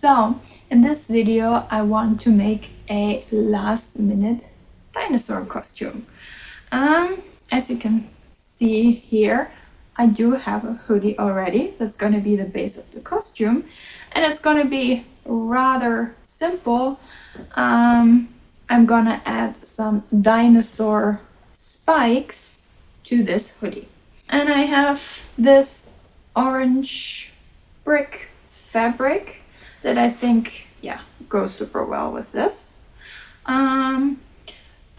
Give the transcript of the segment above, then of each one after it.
So in this video I want to make a last minute dinosaur costume. As you can see here, I do have a hoodie already. That's going to be the base of the costume, and it's going to be rather simple. I'm gonna add some dinosaur spikes to this hoodie. And I have this orange brick fabric that I think, goes super well with this. And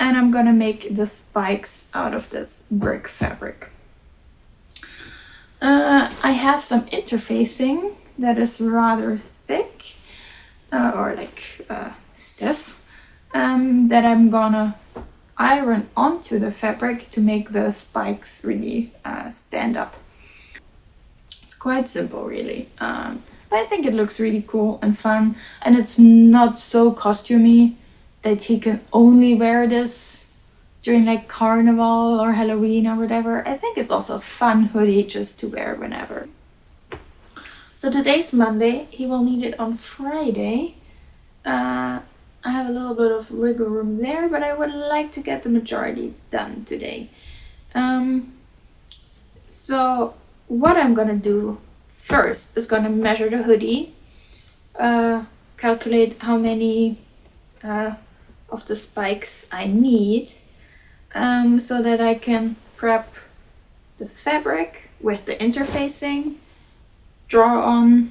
I'm gonna make the spikes out of this brick fabric. I have some interfacing that is rather thick or stiff that I'm gonna iron onto the fabric to make the spikes really stand up. It's quite simple really, but I think it looks really cool and fun, and it's not so costumey that he can only wear this during like carnival or Halloween or whatever. I think it's also a fun hoodie just to wear whenever. So today's Monday, he will need it on Friday. I have a little bit of wiggle room there, but I would like to get the majority done today. So what I'm gonna do first is gonna measure the hoodie, calculate how many of the spikes I need, so that I can prep the fabric with the interfacing, draw on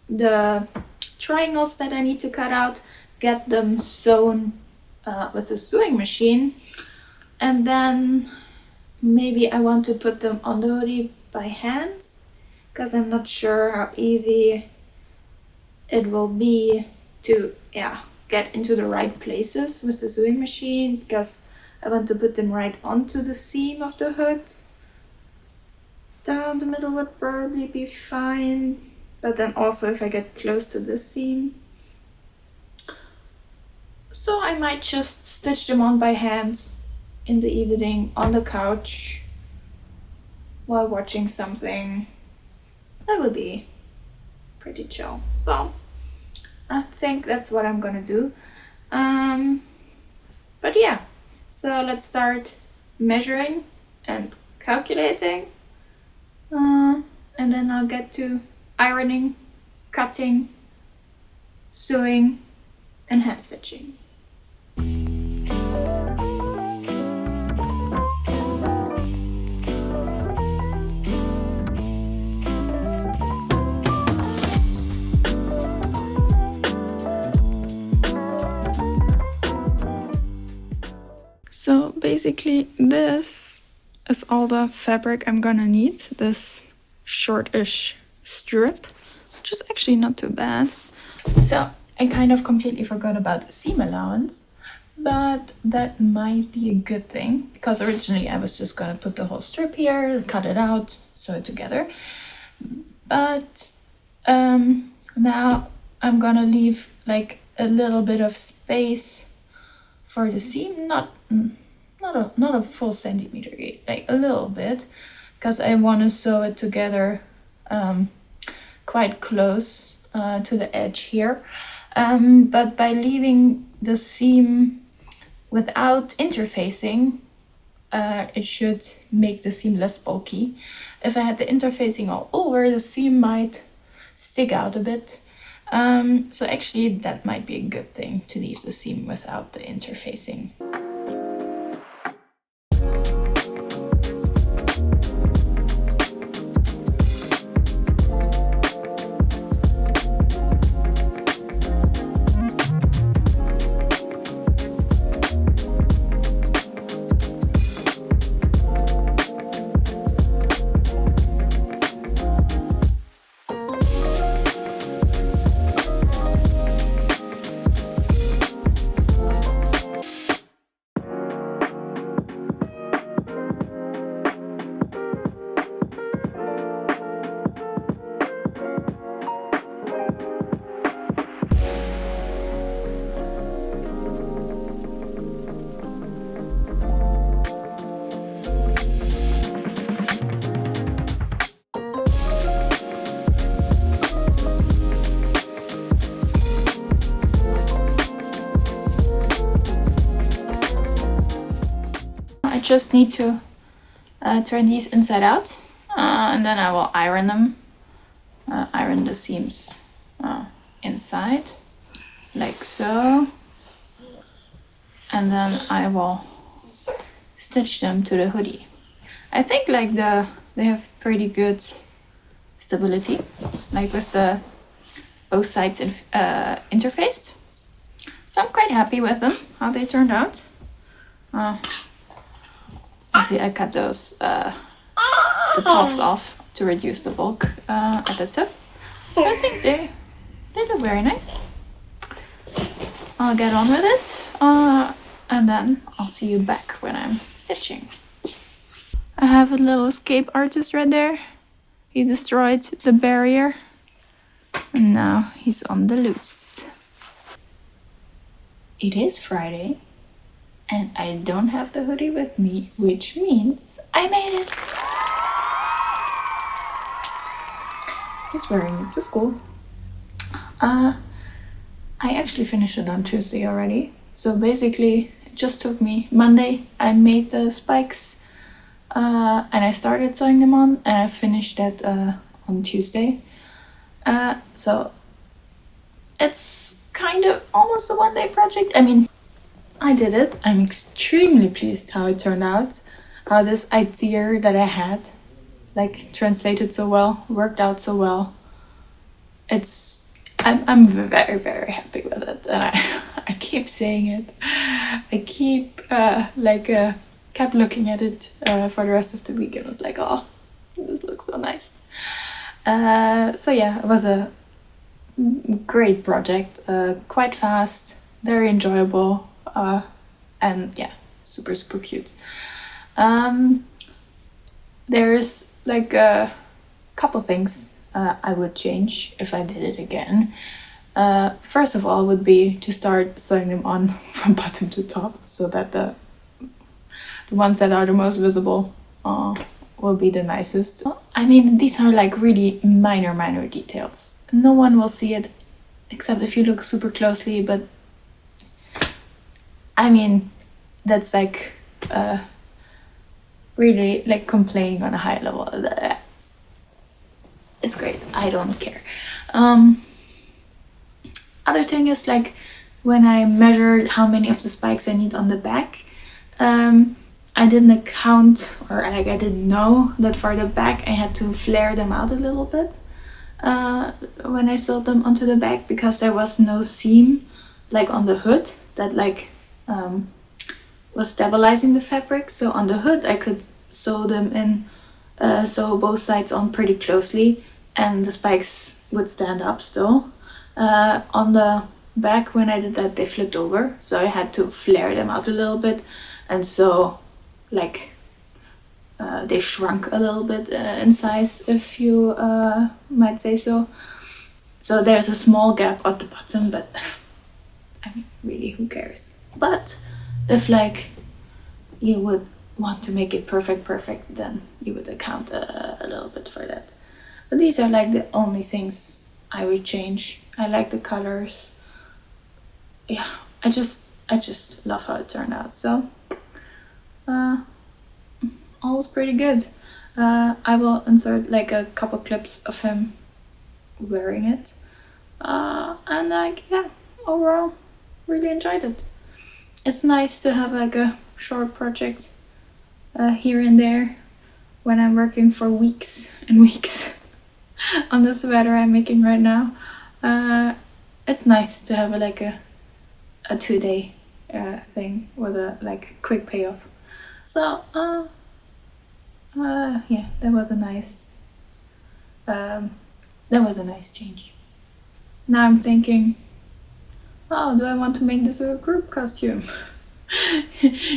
the triangles that I need to cut out, get them sewn with the sewing machine, and then maybe I want to put them on the hoodie by hand, because I'm not sure how easy it will be to get into the right places with the sewing machine, because I want to put them right onto the seam of the hood. Down the middle would probably be fine, but then also if I get close to the seam. So I might just stitch them on by hand in the evening on the couch while watching something. That would be pretty chill. So I think that's what I'm gonna do. But yeah, so let's start measuring and calculating, and then I'll get to ironing, cutting, sewing, and hand stitching. So basically this is all the fabric I'm gonna need, this shortish strip, which is actually not too bad. So I kind of completely forgot about the seam allowance, but that might be a good thing, because originally I was just gonna put the whole strip here, cut it out, sew it together. But now I'm gonna leave like a little bit of space for the seam, not a full centimeter, like a little bit, because I want to sew it together quite close to the edge here. But by leaving the seam without interfacing, it should make the seam less bulky. If I had the interfacing all over, the seam might stick out a bit. So actually that might be a good thing, to leave the seam without the interfacing. just need to turn these inside out, and then I will iron them. Iron the seams inside, like so. And then I will stitch them to the hoodie. I think like they have pretty good stability, like with the both sides interfaced. So I'm quite happy with them, how they turned out. You see, I cut those the tops off to reduce the bulk at the tip. I think they look very nice. I'll get on with it, and then I'll see you back when I'm stitching. I have a little escape artist right there. He destroyed the barrier, and now he's on the loose. It is Friday, and I don't have the hoodie with me, which means I made it. He's wearing it to school. I actually finished it on Tuesday already. So basically, it just took me Monday. I made the spikes and I started sewing them on, and I finished that on Tuesday. So it's kind of almost a one-day project. I mean, I did it. I'm extremely pleased how it turned out. How this idea that I had, like, translated so well, worked out so well. I'm very, very happy with it, and I keep saying it. I keep kept looking at it for the rest of the week and was like, oh, this looks so nice. So yeah, it was a great project, quite fast, very enjoyable, and yeah, super, super cute. There is like a couple things I would change if I did it again. First of all would be to start sewing them on from bottom to top, so that the ones that are the most visible will be the nicest. I mean, these are like really minor details. No one will see it except if you look super closely, but I mean, that's like really like complaining on a high level. It's great. I don't care. Other thing is, like, when I measured how many of the spikes I need on the back, I didn't account, or like I didn't know that for the back I had to flare them out a little bit when I sewed them onto the back, because there was no seam like on the hood that like was stabilizing the fabric. So on the hood I could sew them in, sew both sides on pretty closely, and the spikes would stand up still. On the back, when I did that, they flipped over, so I had to flare them out a little bit, and so like they shrunk a little bit in size, if you might say so. So there's a small gap at the bottom, but I mean, really, who cares? But if like you would want to make it perfect, then you would account a little bit for that. But these are like the only things I would change. I like the colors. Yeah, I just love how it turned out. So all was pretty good. I will insert like a couple clips of him wearing it. And like, yeah, overall, really enjoyed it. It's nice to have like a short project here and there when I'm working for weeks and weeks on the sweater I'm making right now. It's nice to have like a 2-day thing with a like quick payoff. So yeah, that was a nice change. Now I'm thinking, oh, do I want to make this a group costume?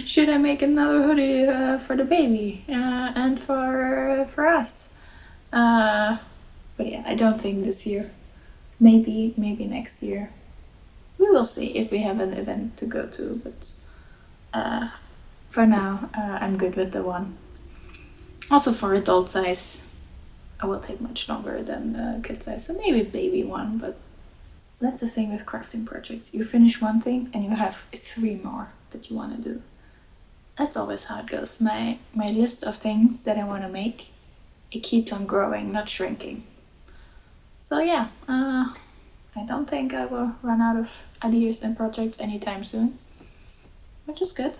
Should I make another hoodie for the baby and for us? But yeah, I don't think this year. Maybe next year. We will see if we have an event to go to, but for now, I'm good with the one. Also for adult size, I will take much longer than kid size, so maybe baby one, but that's the thing with crafting projects. You finish one thing and you have 3 more that you want to do. that's always how it goes. My list of things that I want to make, it keeps on growing, not shrinking. So yeah, I don't think I will run out of ideas and projects anytime soon, which is good.